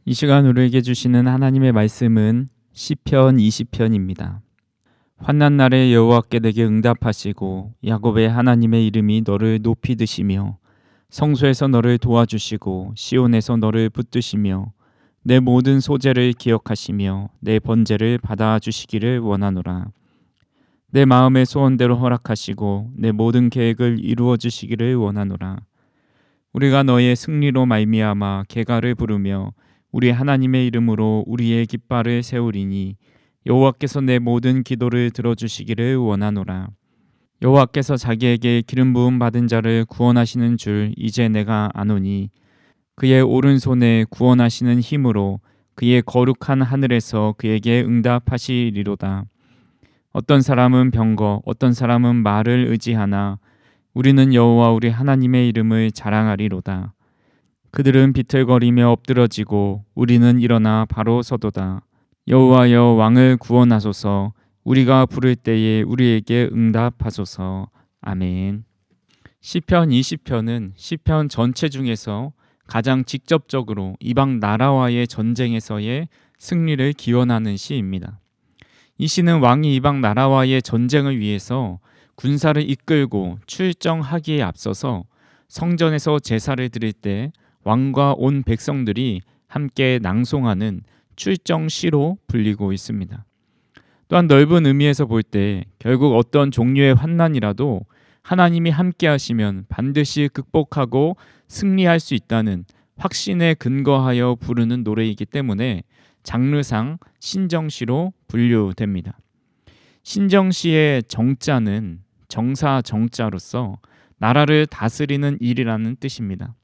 이 시간 우리에게 주시는 하나님의 말씀은 시편 20편입니다. 환난 날에 여호와께 내게 응답하시고 야곱의 하나님의 이름이 너를 높이 드시며 성소에서 너를 도와주시고 시온에서 너를 붙드시며 내 모든 소재를 기억하시며 내 번제를 받아주시기를 원하노라. 내 마음의 소원대로 허락하시고 내 모든 계획을 이루어 주시기를 원하노라. 우리가 너의 승리로 말미암아 계가를 부르며 우리 하나님의 이름으로 우리의 깃발을 세우리니 여호와께서 내 모든 기도를 들어주시기를 원하노라. 여호와께서 자기에게 기름 부음 받은 자를 구원하시는 줄 이제 내가 아노니 그의 오른손에 구원하시는 힘으로 그의 거룩한 하늘에서 그에게 응답하시리로다. 어떤 사람은 병거 어떤 사람은 말을 의지하나 우리는 여호와 우리 하나님의 이름을 자랑하리로다. 그들은 비틀거리며 엎드러지고 우리는 일어나 바로 서도다. 여호와여 왕을 구원하소서. 우리가 부를 때에 우리에게 응답하소서. 아멘. 시편 20편은 시편 전체 중에서 가장 직접적으로 이방 나라와의 전쟁에서의 승리를 기원하는 시입니다. 이 시는 왕이 이방 나라와의 전쟁을 위해서 군사를 이끌고 출정하기에 앞서서 성전에서 제사를 드릴 때 왕과 온 백성들이 함께 낭송하는 출정시로 불리고 있습니다. 또한 넓은 의미에서 볼 때 결국 어떤 종류의 환난이라도 하나님이 함께 하시면 반드시 극복하고 승리할 수 있다는 확신에 근거하여 부르는 노래이기 때문에 장르상 신정시로 분류됩니다. 신정시의 정자는 정사 정자로서 나라를 다스리는 일이라는 뜻입니다.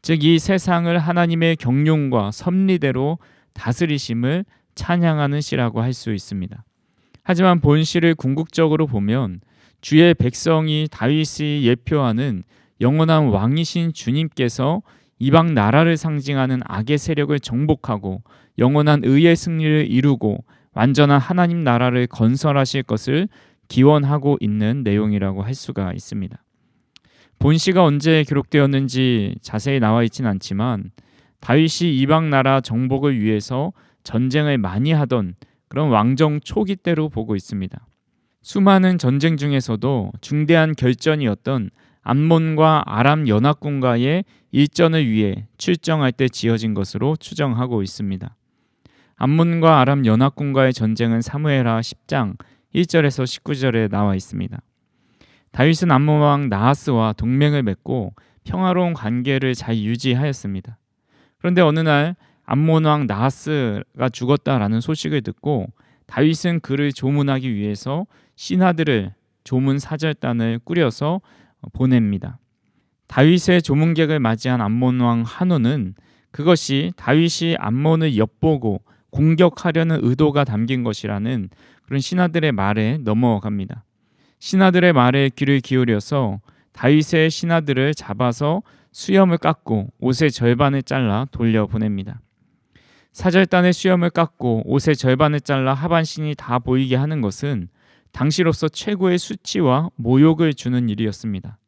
즉 이 세상을 하나님의 경륜과 섭리대로 다스리심을 찬양하는 시라고 할 수 있습니다. 하지만 본 시를 궁극적으로 보면 주의 백성이 다윗이 예표하는 영원한 왕이신 주님께서 이방 나라를 상징하는 악의 세력을 정복하고 영원한 의의 승리를 이루고 완전한 하나님 나라를 건설하실 것을 기원하고 있는 내용이라고 할 수가 있습니다. 본시가 언제 기록되었는지 자세히 나와 있진 않지만 다윗이 이방 나라 정복을 위해서 전쟁을 많이 하던 그런 왕정 초기 때로 보고 있습니다. 수많은 전쟁 중에서도 중대한 결전이었던 암몬과 아람 연합군과의 일전을 위해 출정할 때 지어진 것으로 추정하고 있습니다. 암몬과 아람 연합군과의 전쟁은 사무엘하 10장 1절에서 19절에 나와 있습니다. 다윗은 암몬 왕 나하스와 동맹을 맺고 평화로운 관계를 잘 유지하였습니다. 그런데 어느 날 암몬 왕 나하스가 죽었다라는 소식을 듣고 다윗은 그를 조문하기 위해서 신하들을 조문 사절단을 꾸려서 보냅니다. 다윗의 조문객을 맞이한 암몬 왕 한온은 그것이 다윗이 암몬을 엿보고 공격하려는 의도가 담긴 것이라는 그런 신하들의 말에 넘어갑니다. 신하들의 말에 귀를 기울여서 다윗의 신하들을 잡아서 수염을 깎고 옷의 절반을 잘라 돌려보냅니다. 사절단의 수염을 깎고 옷의 절반을 잘라 하반신이 다 보이게 하는 것은 당시로서 최고의 수치와 모욕을 주는 일이었습니다.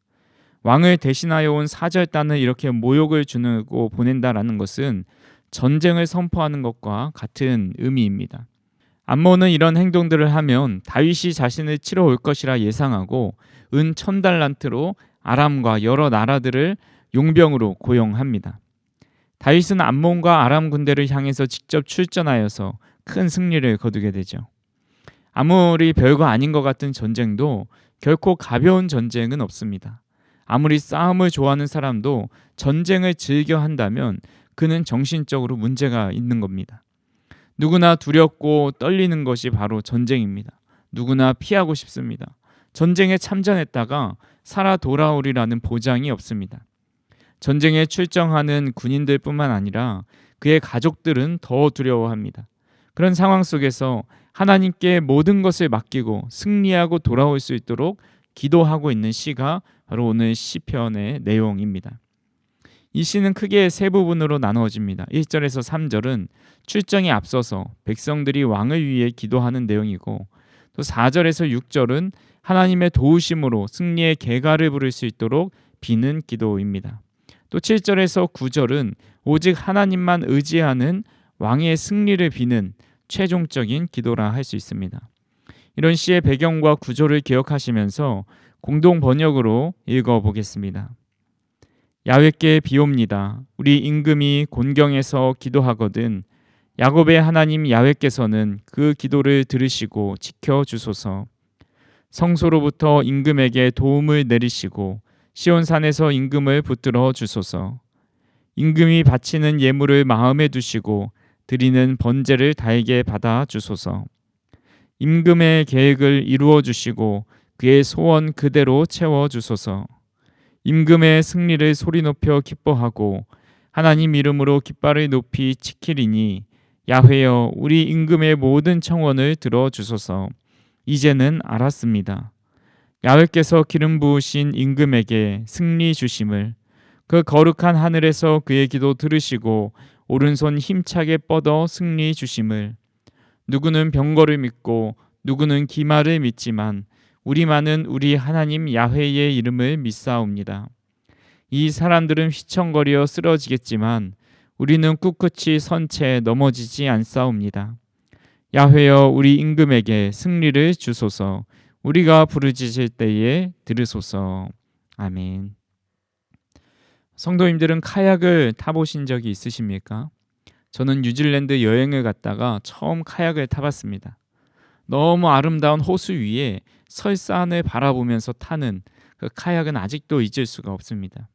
왕을 대신하여 온 사절단을 이렇게 모욕을 주고 보낸다라는 것은 전쟁을 선포하는 것과 같은 의미입니다. 암몬은 이런 행동들을 하면 다윗이 자신을 치러 올 것이라 예상하고 은 1000달란트로 아람과 여러 나라들을 용병으로 고용합니다. 다윗은 암몬과 아람 군대를 향해서 직접 출전하여서 큰 승리를 거두게 되죠. 아무리 별거 아닌 것 같은 전쟁도 결코 가벼운 전쟁은 없습니다. 아무리 싸움을 좋아하는 사람도 전쟁을 즐겨 한다면 그는 정신적으로 문제가 있는 겁니다. 누구나 두렵고 떨리는 것이 바로 전쟁입니다. 누구나 피하고 싶습니다. 전쟁에 참전했다가 살아 돌아오리라는 보장이 없습니다. 전쟁에 출정하는 군인들뿐만 아니라 그의 가족들은 더 두려워합니다. 그런 상황 속에서 하나님께 모든 것을 맡기고 승리하고 돌아올 수 있도록 기도하고 있는 시가 바로 오늘 시편의 내용입니다. 이 시는 크게 세 부분으로 나누어집니다. 1절에서 3절은 출정에 앞서서 백성들이 왕을 위해 기도하는 내용이고, 또 4절에서 6절은 하나님의 도우심으로 승리의 계가를 부를 수 있도록 비는 기도입니다. 또 7절에서 9절은 오직 하나님만 의지하는 왕의 승리를 비는 최종적인 기도라 할 수 있습니다. 이런 시의 배경과 구조를 기억하시면서 공동 번역으로 읽어보겠습니다. 야훼께 비옵니다. 우리 임금이 곤경에서 기도하거든 야곱의 하나님 야훼께서는 그 기도를 들으시고 지켜주소서. 성소로부터 임금에게 도움을 내리시고 시온산에서 임금을 붙들어 주소서. 임금이 바치는 예물을 마음에 두시고 드리는 번제를 다에게 받아 주소서. 임금의 계획을 이루어 주시고 그의 소원 그대로 채워 주소서. 임금의 승리를 소리 높여 기뻐하고 하나님 이름으로 깃발을 높이 지키리니 야훼여 우리 임금의 모든 청원을 들어 주소서. 이제는 알았습니다. 야훼께서 기름 부으신 임금에게 승리 주심을 그 거룩한 하늘에서 그의 기도 들으시고 오른손 힘차게 뻗어 승리 주심을 누구는 병거를 믿고 누구는 기마를 믿지만 우리만은 우리 하나님 야훼의 이름을 믿사옵니다. 이 사람들은 휘청거리어 쓰러지겠지만 우리는 꿋꿋이 선 채 넘어지지 않사옵니다. 야훼여 우리 임금에게 승리를 주소서. 우리가 부르짖을 때에 들으소서. 아멘. 성도님들은 카약을 타보신 적이 있으십니까? 저는 뉴질랜드 여행을 갔다가 처음 카약을 타봤습니다. 너무 아름다운 호수 위에 설산을 바라보면서 타는 그 카약은 아직도 잊을 수가 없습니다.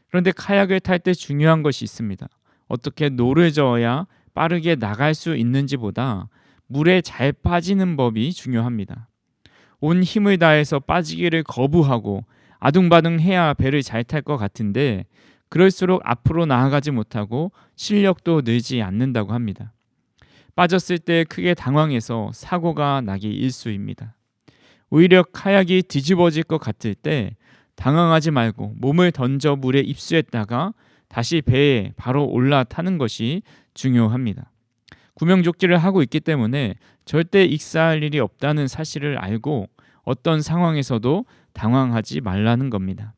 그런데 카약을 탈 때 중요한 것이 있습니다. 어떻게 노를 저어야 빠르게 나갈 수 있는지보다 물에 잘 빠지는 법이 중요합니다. 온 힘을 다해서 빠지기를 거부하고 아둥바둥 해야 배를 잘 탈 것 같은데 그럴수록 앞으로 나아가지 못하고 실력도 늘지 않는다고 합니다. 빠졌을 때 크게 당황해서 사고가 나기 일쑤입니다. 오히려 카약이 뒤집어질 것 같을 때 당황하지 말고 몸을 던져 물에 입수했다가 다시 배에 바로 올라타는 것이 중요합니다. 구명조끼를 하고 있기 때문에 절대 익사할 일이 없다는 사실을 알고 어떤 상황에서도 당황하지 말라는 겁니다.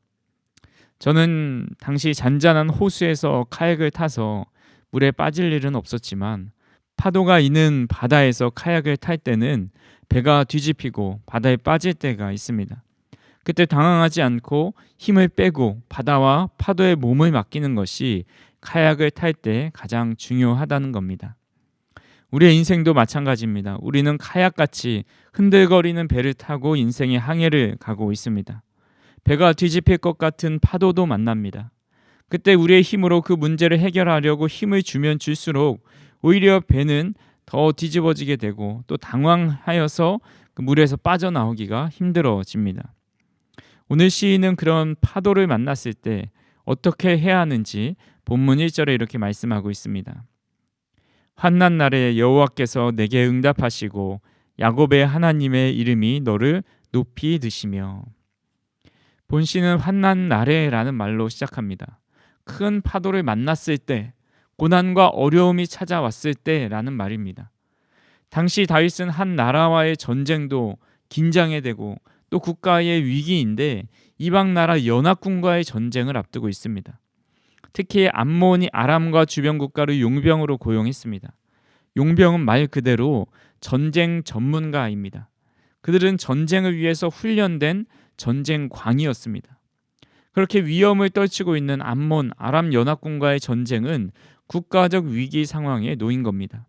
저는 당시 잔잔한 호수에서 카약을 타서 물에 빠질 일은 없었지만 파도가 있는 바다에서 카약을 탈 때는 배가 뒤집히고 바다에 빠질 때가 있습니다. 그때 당황하지 않고 힘을 빼고 바다와 파도에 몸을 맡기는 것이 카약을 탈 때 가장 중요하다는 겁니다. 우리의 인생도 마찬가지입니다. 우리는 카약같이 흔들거리는 배를 타고 인생의 항해를 가고 있습니다. 배가 뒤집힐 것 같은 파도도 만납니다. 그때 우리의 힘으로 그 문제를 해결하려고 힘을 주면 줄수록 오히려 배는 더 뒤집어지게 되고 또 당황하여서 그 물에서 빠져나오기가 힘들어집니다. 오늘 시인은 그런 파도를 만났을 때 어떻게 해야 하는지 본문 1절에 이렇게 말씀하고 있습니다. 환난 날에 여호와께서 내게 응답하시고 야곱의 하나님의 이름이 너를 높이 드시며. 본시는 환난 날에라는 말로 시작합니다. 큰 파도를 만났을 때, 고난과 어려움이 찾아왔을 때라는 말입니다. 당시 다윗은 한 나라와의 전쟁도 긴장해 되고 또 국가의 위기인데 이방 나라 연합군과의 전쟁을 앞두고 있습니다. 특히 암몬이 아람과 주변 국가를 용병으로 고용했습니다. 용병은 말 그대로 전쟁 전문가입니다. 그들은 전쟁을 위해서 훈련된 전쟁광이었습니다. 그렇게 위험을 떨치고 있는 암몬 아람 연합군과의 전쟁은 국가적 위기 상황에 놓인 겁니다.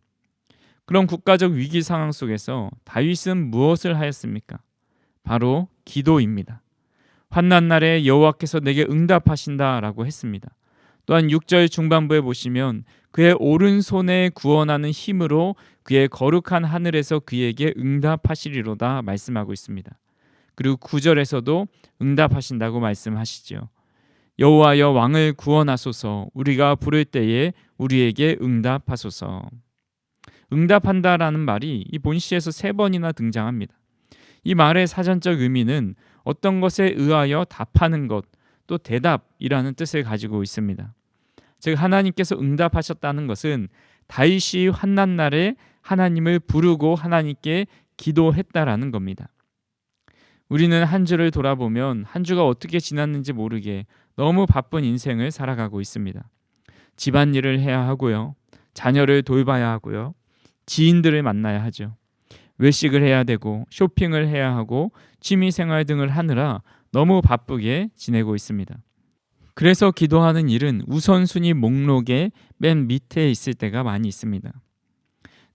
그런 국가적 위기 상황 속에서 다윗은 무엇을 하였습니까? 바로 기도입니다. 환난 날에 여호와께서 내게 응답하신다라고 했습니다. 또한 6절 중반부에 보시면 그의 오른손에 구원하는 힘으로 그의 거룩한 하늘에서 그에게 응답하시리로다 말씀하고 있습니다. 그리고 9절에서도 응답하신다고 말씀하시죠. 여호와여 왕을 구원하소서. 우리가 부를 때에 우리에게 응답하소서. 응답한다라는 말이 이 본시에서 3번이나 등장합니다. 이 말의 사전적 의미는 어떤 것에 의하여 답하는 것, 또 대답이라는 뜻을 가지고 있습니다. 즉 하나님께서 응답하셨다는 것은 다윗이 환난 날에 하나님을 부르고 하나님께 기도했다라는 겁니다. 우리는 한 주를 돌아보면 한 주가 어떻게 지났는지 모르게 너무 바쁜 인생을 살아가고 있습니다. 집안일을 해야 하고요. 자녀를 돌봐야 하고요. 지인들을 만나야 하죠. 외식을 해야 되고 쇼핑을 해야 하고 취미생활 등을 하느라 너무 바쁘게 지내고 있습니다. 그래서 기도하는 일은 우선순위 목록의 맨 밑에 있을 때가 많이 있습니다.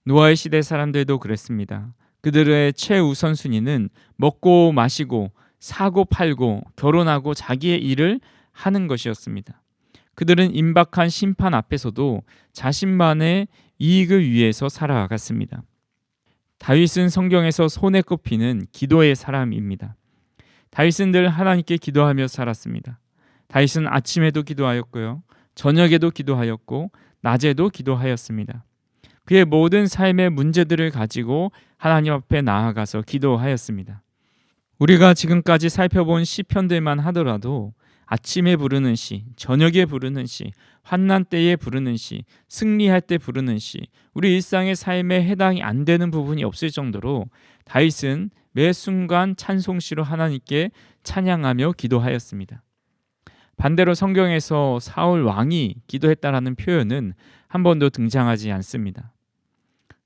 노아의 시대 사람들도 그랬습니다. 그들의 최우선순위는 먹고 마시고 사고 팔고 결혼하고 자기의 일을 하는 것이었습니다. 그들은 임박한 심판 앞에서도 자신만의 이익을 위해서 살아갔습니다. 다윗은 성경에서 손에 꼽히는 기도의 사람입니다. 다윗은 늘 하나님께 기도하며 살았습니다. 다윗은 아침에도 기도하였고요. 저녁에도 기도하였고 낮에도 기도하였습니다. 그의 모든 삶의 문제들을 가지고 하나님 앞에 나아가서 기도하였습니다. 우리가 지금까지 살펴본 시편들만 하더라도 아침에 부르는 시, 저녁에 부르는 시, 환난 때에 부르는 시, 승리할 때 부르는 시, 우리 일상의 삶에 해당이 안 되는 부분이 없을 정도로 다윗은 매 순간 찬송시로 하나님께 찬양하며 기도하였습니다. 반대로 성경에서 사울 왕이 기도했다라는 표현은 한 번도 등장하지 않습니다.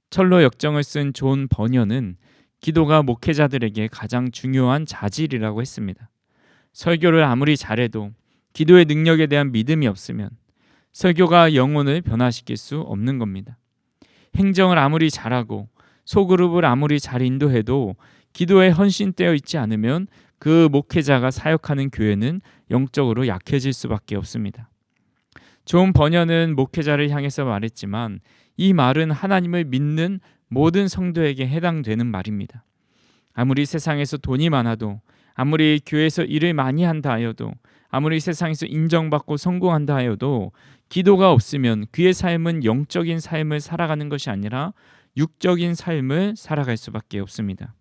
철로 역정을 쓴 존 버녀는 기도가 목회자들에게 가장 중요한 자질이라고 했습니다. 설교를 아무리 잘해도 기도의 능력에 대한 믿음이 없으면 설교가 영혼을 변화시킬 수 없는 겁니다. 행정을 아무리 잘하고 소그룹을 아무리 잘 인도해도 기도에 헌신되어 있지 않으면 그 목회자가 사역하는 교회는 영적으로 약해질 수밖에 없습니다. 존 버녀는 목회자를 향해서 말했지만 이 말은 하나님을 믿는 모든 성도에게 해당되는 말입니다. 아무리 세상에서 돈이 많아도, 아무리 교회에서 일을 많이 한다 하여도, 아무리 세상에서 인정받고 성공한다 하여도 기도가 없으면 그의 삶은 영적인 삶을 살아가는 것이 아니라 육적인 삶을 살아갈 수밖에 없습니다.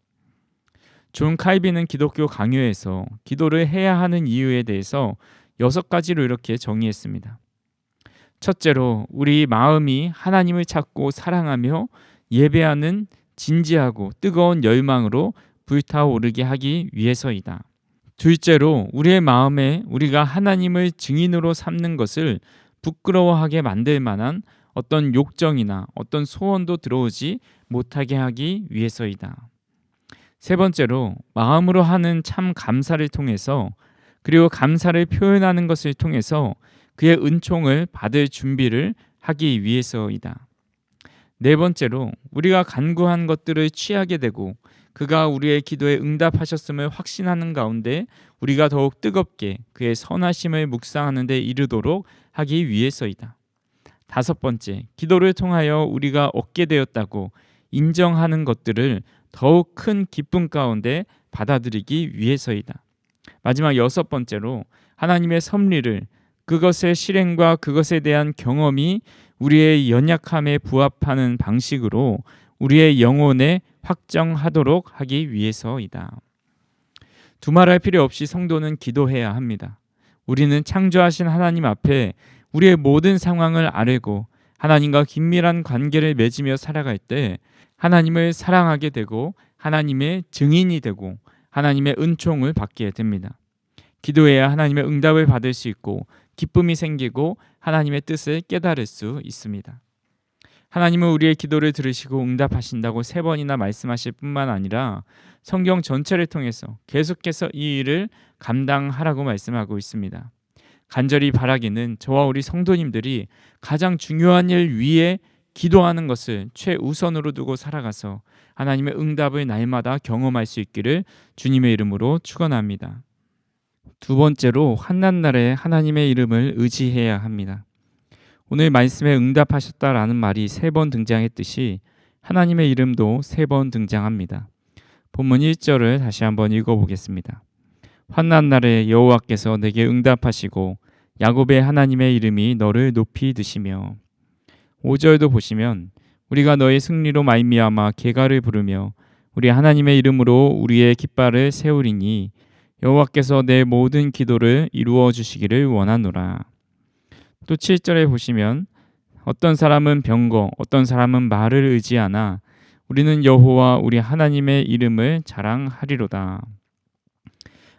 존 칼빈은 기독교 강요에서 기도를 해야 하는 이유에 대해서 6가지로 이렇게 정의했습니다. 첫째로, 우리 마음이 하나님을 찾고 사랑하며 예배하는 진지하고 뜨거운 열망으로 불타오르게 하기 위해서이다. 둘째로, 우리의 마음에 우리가 하나님을 증인으로 삼는 것을 부끄러워하게 만들 만한 어떤 욕정이나 어떤 소원도 들어오지 못하게 하기 위해서이다. 세 번째로, 마음으로 하는 참 감사를 통해서, 그리고 감사를 표현하는 것을 통해서 그의 은총을 받을 준비를 하기 위해서이다. 네 번째로, 우리가 간구한 것들을 취하게 되고 그가 우리의 기도에 응답하셨음을 확신하는 가운데 우리가 더욱 뜨겁게 그의 선하심을 묵상하는 데 이르도록 하기 위해서이다. 다섯 번째, 기도를 통하여 우리가 얻게 되었다고 인정하는 것들을 더욱 큰 기쁨 가운데 받아들이기 위해서이다. 마지막 여섯 번째로, 하나님의 섭리를, 그것의 실행과 그것에 대한 경험이 우리의 연약함에 부합하는 방식으로 우리의 영혼에 확정하도록 하기 위해서이다. 두말할 필요 없이 성도는 기도해야 합니다. 우리는 창조하신 하나님 앞에 우리의 모든 상황을 아뢰고 하나님과 긴밀한 관계를 맺으며 살아갈 때 하나님을 사랑하게 되고 하나님의 증인이 되고 하나님의 은총을 받게 됩니다. 기도해야 하나님의 응답을 받을 수 있고 기쁨이 생기고 하나님의 뜻을 깨달을 수 있습니다. 하나님은 우리의 기도를 들으시고 응답하신다고 3번이나 말씀하실 뿐만 아니라 성경 전체를 통해서 계속해서 이 일을 감당하라고 말씀하고 있습니다. 간절히 바라기는 저와 우리 성도님들이 가장 중요한 일 위에 기도하는 것을 최우선으로 두고 살아가서 하나님의 응답을 날마다 경험할 수 있기를 주님의 이름으로 축원합니다. 두 번째로, 환난날에 하나님의 이름을 의지해야 합니다. 오늘 말씀에 응답하셨다라는 말이 3번 등장했듯이 하나님의 이름도 3번 등장합니다. 본문 1절을 다시 한번 읽어보겠습니다. 환난날에 여호와께서 내게 응답하시고 야곱의 하나님의 이름이 너를 높이 드시며. 5절도 보시면 우리가 너의 승리로 말미암아 계가를 부르며 우리 하나님의 이름으로 우리의 깃발을 세우리니 여호와께서 내 모든 기도를 이루어 주시기를 원하노라. 또 7절에 보시면 어떤 사람은 병거, 어떤 사람은 말을 의지하나 우리는 여호와 우리 하나님의 이름을 자랑하리로다.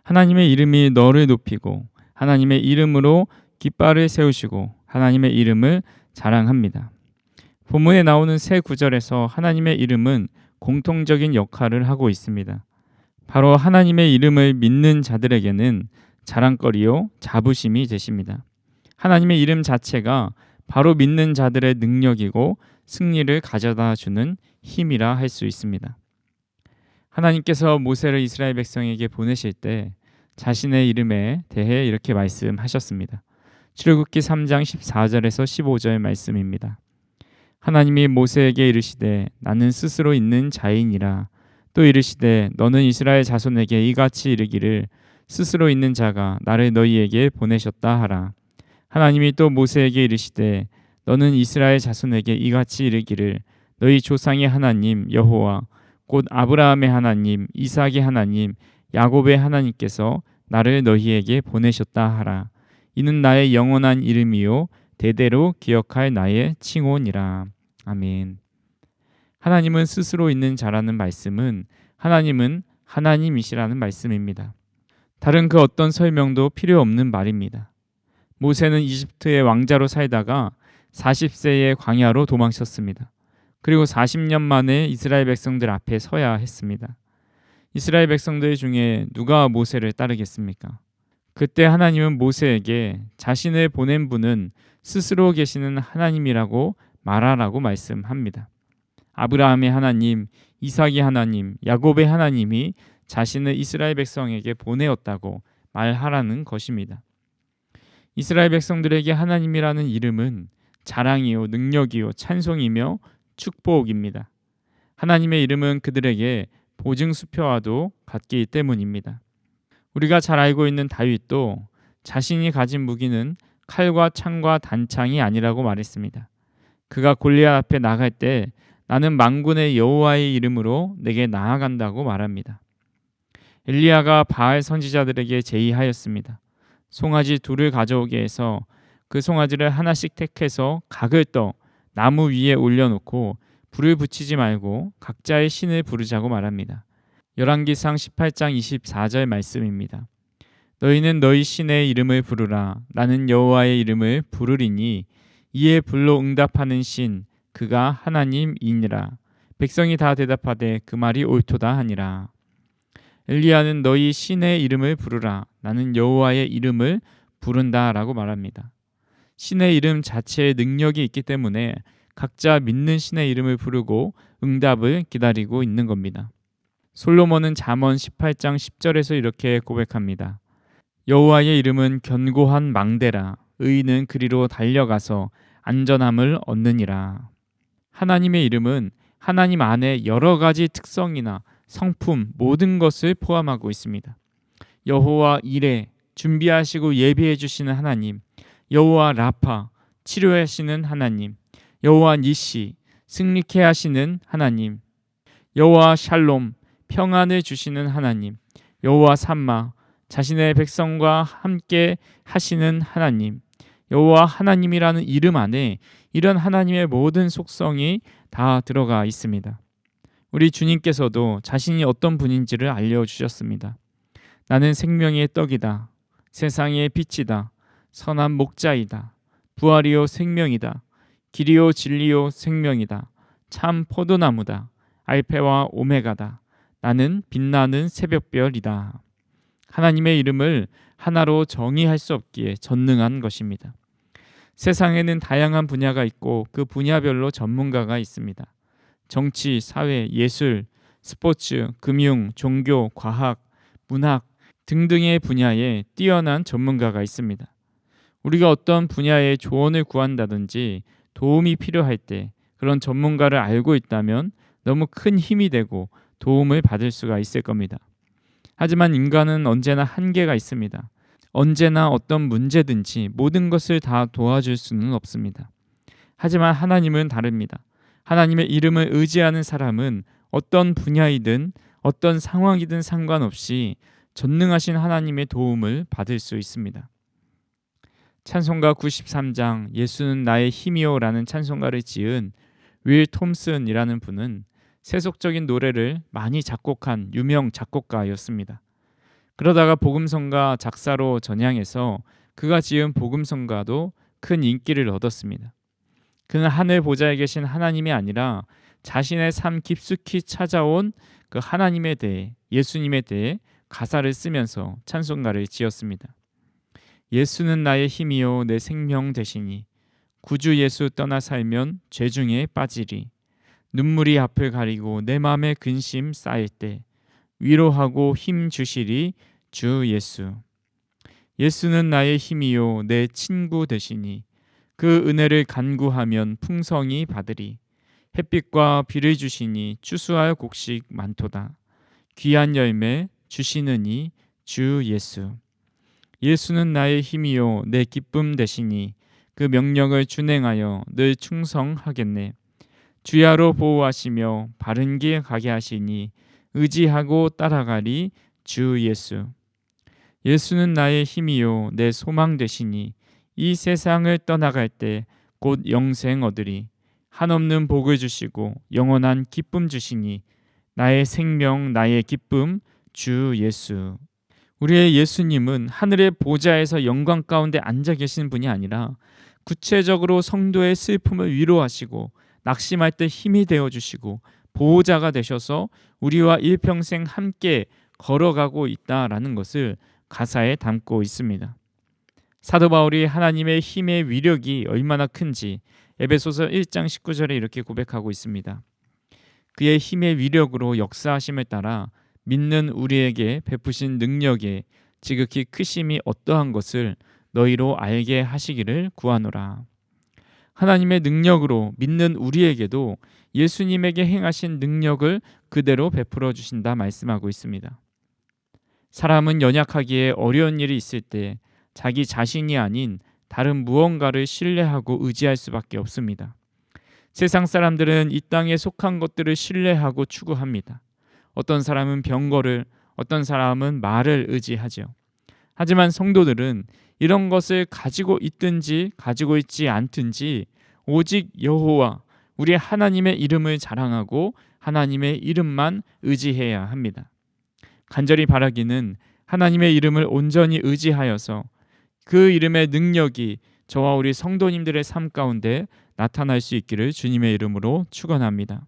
하나님의 이름이 너를 높이고 하나님의 이름으로 깃발을 세우시고 하나님의 이름을 자랑합니다. 본문에 나오는 세 구절에서 하나님의 이름은 공통적인 역할을 하고 있습니다. 바로 하나님의 이름을 믿는 자들에게는 자랑거리요 자부심이 되십니다. 하나님의 이름 자체가 바로 믿는 자들의 능력이고 승리를 가져다 주는 힘이라 할 수 있습니다. 하나님께서 모세를 이스라엘 백성에게 보내실 때 자신의 이름에 대해 이렇게 말씀하셨습니다. 출애굽기 3장 14절에서 15절 말씀입니다. 하나님이 모세에게 이르시되 나는 스스로 있는 자이니라. 또 이르시되 너는 이스라엘 자손에게 이같이 이르기를 스스로 있는 자가 나를 너희에게 보내셨다 하라. 하나님이 또 모세에게 이르시되 너는 이스라엘 자손에게 이같이 이르기를 너희 조상의 하나님 여호와 곧 아브라함의 하나님 이삭의 하나님 야곱의 하나님께서 나를 너희에게 보내셨다 하라. 이는 나의 영원한 이름이요 대대로 기억할 나의 칭호니라. 아멘. 하나님은 스스로 있는 자라는 말씀은 하나님은 하나님이시라는 말씀입니다. 다른 그 어떤 설명도 필요 없는 말입니다. 모세는 이집트의 왕자로 살다가 40세에 광야로 도망쳤습니다. 그리고 40년 만에 이스라엘 백성들 앞에 서야 했습니다. 이스라엘 백성들 중에 누가 모세를 따르겠습니까? 그때 하나님은 모세에게 자신을 보낸 분은 스스로 계시는 하나님이라고 말하라고 말씀합니다. 아브라함의 하나님, 이삭의 하나님, 야곱의 하나님이 자신을 이스라엘 백성에게 보내었다고 말하라는 것입니다. 이스라엘 백성들에게 하나님이라는 이름은 자랑이요, 능력이요, 찬송이며 축복입니다. 하나님의 이름은 그들에게 보증수표와도 같기 때문입니다. 우리가 잘 알고 있는 다윗도 자신이 가진 무기는 칼과 창과 단창이 아니라고 말했습니다. 그가 골리앗 앞에 나갈 때 나는 만군의 여호와의 이름으로 내게 나아간다고 말합니다. 엘리야가 바알 선지자들에게 제의하였습니다. 송아지 둘을 가져오게 해서 그 송아지를 하나씩 택해서 각을 떠 나무 위에 올려놓고 불을 붙이지 말고 각자의 신을 부르자고 말합니다. 열왕기상 18장 24절 말씀입니다. 너희는 너희 신의 이름을 부르라. 나는 여호와의 이름을 부르리니 이에 불로 응답하는 신 그가 하나님이니라. 백성이 다 대답하되 그 말이 옳도다 하니라. 엘리야는 너희 신의 이름을 부르라. 나는 여호와의 이름을 부른다라고 말합니다. 신의 이름 자체에 능력이 있기 때문에 각자 믿는 신의 이름을 부르고 응답을 기다리고 있는 겁니다. 솔로몬은 잠언 18장 10절에서 이렇게 고백합니다. 여호와의 이름은 견고한 망대라. 의인은 그리로 달려가서 안전함을 얻느니라. 하나님의 이름은 하나님 안에 여러 가지 특성이나 성품 모든 것을 포함하고 있습니다. 여호와 이레 준비하시고 예비해 주시는 하나님, 여호와 라파 치료하시는 하나님, 여호와 니시 승리케 하시는 하나님, 여호와 샬롬 평안을 주시는 하나님, 여호와 삼마 자신의 백성과 함께 하시는 하나님, 여호와 하나님이라는 이름 안에 이런 하나님의 모든 속성이 다 들어가 있습니다. 우리 주님께서도 자신이 어떤 분인지를 알려주셨습니다. 나는 생명의 떡이다. 세상의 빛이다. 선한 목자이다. 부활이요 생명이다. 길이요 진리요 생명이다. 참 포도나무다. 알페와 오메가다. 나는 빛나는 새벽별이다. 하나님의 이름을 하나로 정의할 수 없기에 전능한 것입니다. 세상에는 다양한 분야가 있고 그 분야별로 전문가가 있습니다. 정치, 사회, 예술, 스포츠, 금융, 종교, 과학, 문학 등등의 분야에 뛰어난 전문가가 있습니다. 우리가 어떤 분야의 조언을 구한다든지 도움이 필요할 때 그런 전문가를 알고 있다면 너무 큰 힘이 되고 도움을 받을 수가 있을 겁니다. 하지만 인간은 언제나 한계가 있습니다. 언제나 어떤 문제든지 모든 것을 다 도와줄 수는 없습니다. 하지만 하나님은 다릅니다. 하나님의 이름을 의지하는 사람은 어떤 분야이든 어떤 상황이든 상관없이 전능하신 하나님의 도움을 받을 수 있습니다. 찬송가 93장 예수는 나의 힘이요 라는 찬송가를 지은 윌 톰슨이라는 분은 세속적인 노래를 많이 작곡한 유명 작곡가였습니다. 그러다가 복음성가 작사로 전향해서 그가 지은 복음성가도 큰 인기를 얻었습니다. 그는 하늘 보좌에 계신 하나님이 아니라 자신의 삶 깊숙이 찾아온 그 하나님에 대해, 예수님에 대해 가사를 쓰면서 찬송가를 지었습니다. 예수는 나의 힘이요 내 생명 되시니 구주 예수 떠나 살면 죄 중에 빠지리. 눈물이 앞을 가리고 내 맘에 근심 쌓일 때 위로하고 힘 주시리 주 예수. 예수는 나의 힘이요 내 친구 되시니 그 은혜를 간구하면 풍성히 받으리. 햇빛과 비를 주시니 추수할 곡식 많도다. 귀한 열매 주시느니 주 예수. 예수는 나의 힘이요 내 기쁨 되시니 그 명령을 준행하여 늘 충성하겠네. 주야로 보호하시며 바른 길 가게 하시니 의지하고 따라가리 주 예수. 예수는 나의 힘이요 내 소망 되시니 이 세상을 떠나갈 때 곧 영생 얻으리. 한없는 복을 주시고 영원한 기쁨 주시니 나의 생명 나의 기쁨 주 예수. 우리의 예수님은 하늘의 보좌에서 영광 가운데 앉아 계신 분이 아니라 구체적으로 성도의 슬픔을 위로하시고 낙심할 때 힘이 되어주시고 보호자가 되셔서 우리와 일평생 함께 걸어가고 있다라는 것을 가사에 담고 있습니다. 사도 바울이 하나님의 힘의 위력이 얼마나 큰지 에베소서 1장 19절에 이렇게 고백하고 있습니다. 그의 힘의 위력으로 역사하심을 따라 믿는 우리에게 베푸신 능력에 지극히 크심이 어떠한 것을 너희로 알게 하시기를 구하노라. 하나님의 능력으로 믿는 우리에게도 예수님에게 행하신 능력을 그대로 베풀어 주신다 말씀하고 있습니다. 사람은 연약하기에 어려운 일이 있을 때 자기 자신이 아닌 다른 무언가를 신뢰하고 의지할 수밖에 없습니다. 세상 사람들은 이 땅에 속한 것들을 신뢰하고 추구합니다. 어떤 사람은 병거를, 어떤 사람은 말을 의지하죠. 하지만 성도들은 이런 것을 가지고 있든지 가지고 있지 않든지 오직 여호와 우리 하나님의 이름을 자랑하고 하나님의 이름만 의지해야 합니다. 간절히 바라기는 하나님의 이름을 온전히 의지하여서 그 이름의 능력이 저와 우리 성도님들의 삶 가운데 나타날 수 있기를 주님의 이름으로 축원합니다.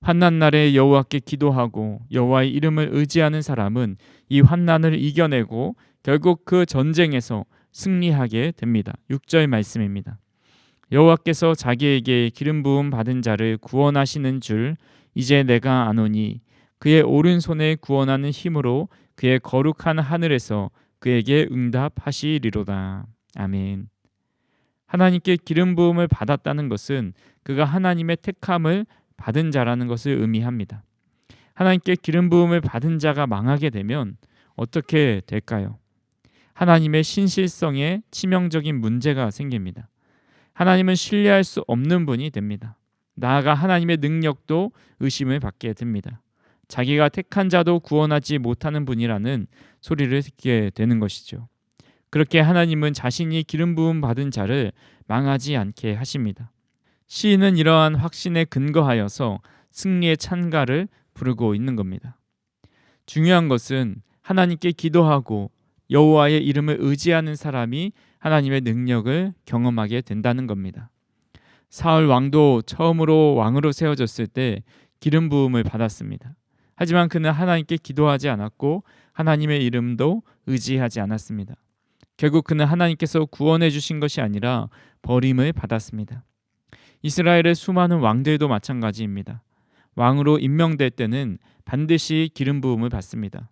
환난 날에 여호와께 기도하고 여호와의 이름을 의지하는 사람은 이 환난을 이겨내고 결국 그 전쟁에서 승리하게 됩니다. 6절 말씀입니다. 여호와께서 자기에게 기름 부음 받은 자를 구원하시는 줄 이제 내가 아노니 그의 오른손에 구원하는 힘으로 그의 거룩한 하늘에서 그에게 응답하시리로다. 아멘. 하나님께 기름 부음을 받았다는 것은 그가 하나님의 택함을 받은 자라는 것을 의미합니다. 하나님께 기름 부음을 받은 자가 망하게 되면 어떻게 될까요? 하나님의 신실성에 치명적인 문제가 생깁니다. 하나님은 신뢰할 수 없는 분이 됩니다. 나아가 하나님의 능력도 의심을 받게 됩니다. 자기가 택한 자도 구원하지 못하는 분이라는 소리를 듣게 되는 것이죠. 그렇게 하나님은 자신이 기름 부음 받은 자를 망하지 않게 하십니다. 시인은 이러한 확신에 근거하여서 승리의 찬가를 부르고 있는 겁니다. 중요한 것은 하나님께 기도하고 여호와의 이름을 의지하는 사람이 하나님의 능력을 경험하게 된다는 겁니다. 사울 왕도 처음으로 왕으로 세워졌을 때 기름 부음을 받았습니다. 하지만 그는 하나님께 기도하지 않았고 하나님의 이름도 의지하지 않았습니다. 결국 그는 하나님께서 구원해 주신 것이 아니라 버림을 받았습니다. 이스라엘의 수많은 왕들도 마찬가지입니다. 왕으로 임명될 때는 반드시 기름 부음을 받습니다.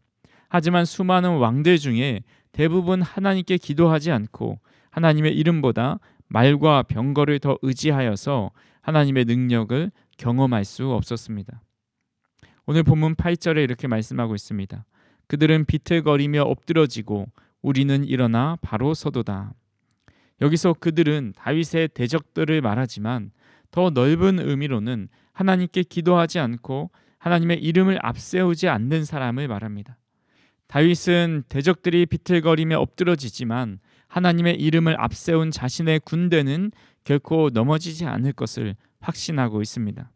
하지만 수많은 왕들 중에 대부분 하나님께 기도하지 않고 하나님의 이름보다 말과 병거를 더 의지하여서 하나님의 능력을 경험할 수 없었습니다. 오늘 본문 8절에 이렇게 말씀하고 있습니다. 그들은 비틀거리며 엎드러지고 우리는 일어나 바로 서도다. 여기서 그들은 다윗의 대적들을 말하지만 더 넓은 의미로는 하나님께 기도하지 않고 하나님의 이름을 앞세우지 않는 사람을 말합니다. 다윗은 대적들이 비틀거리며 엎드러지지만 하나님의 이름을 앞세운 자신의 군대는 결코 넘어지지 않을 것을 확신하고 있습니다.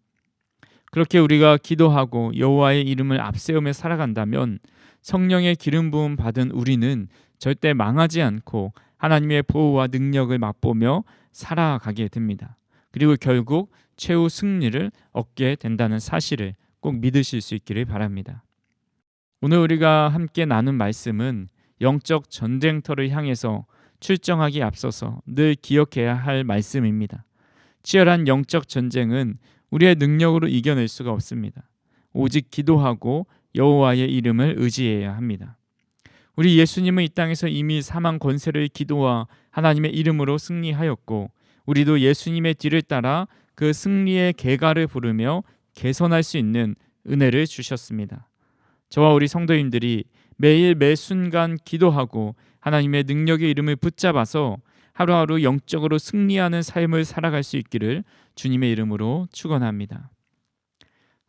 그렇게 우리가 기도하고 여호와의 이름을 앞세우며 살아간다면 성령의 기름 부음 받은 우리는 절대 망하지 않고 하나님의 보호와 능력을 맛보며 살아가게 됩니다. 그리고 결국 최후 승리를 얻게 된다는 사실을 꼭 믿으실 수 있기를 바랍니다. 오늘 우리가 함께 나눈 말씀은 영적 전쟁터를 향해서 출정하기 앞서서 늘 기억해야 할 말씀입니다. 치열한 영적 전쟁은 우리의 능력으로 이겨낼 수가 없습니다. 오직 기도하고 여호와의 이름을 의지해야 합니다. 우리 예수님은 이 땅에서 이미 사망 권세를 기도와 하나님의 이름으로 승리하였고, 우리도 예수님의 뒤를 따라 그 승리의 계가를 부르며 개선할 수 있는 은혜를 주셨습니다. 저와 우리 성도님들이 매일 매 순간 기도하고 하나님의 능력의 이름을 붙잡아서 하루하루 영적으로 승리하는 삶을 살아갈 수 있기를 주님의 이름으로 축원합니다.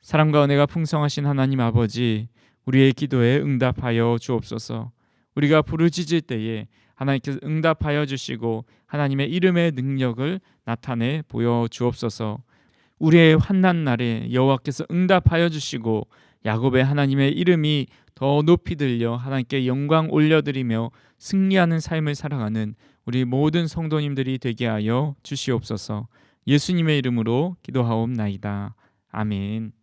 사랑과 은혜가 풍성하신 하나님 아버지, 우리의 기도에 응답하여 주옵소서. 우리가 부르짖을 때에 하나님께서 응답하여 주시고 하나님의 이름의 능력을 나타내 보여 주옵소서. 우리의 환난 날에 여호와께서 응답하여 주시고 야곱의 하나님의 이름이 더 높이 들려 하나님께 영광 올려드리며 승리하는 삶을 살아가는 우리 모든 성도님들이 되게 하여 주시옵소서. 예수님의 이름으로 기도하옵나이다. 아멘.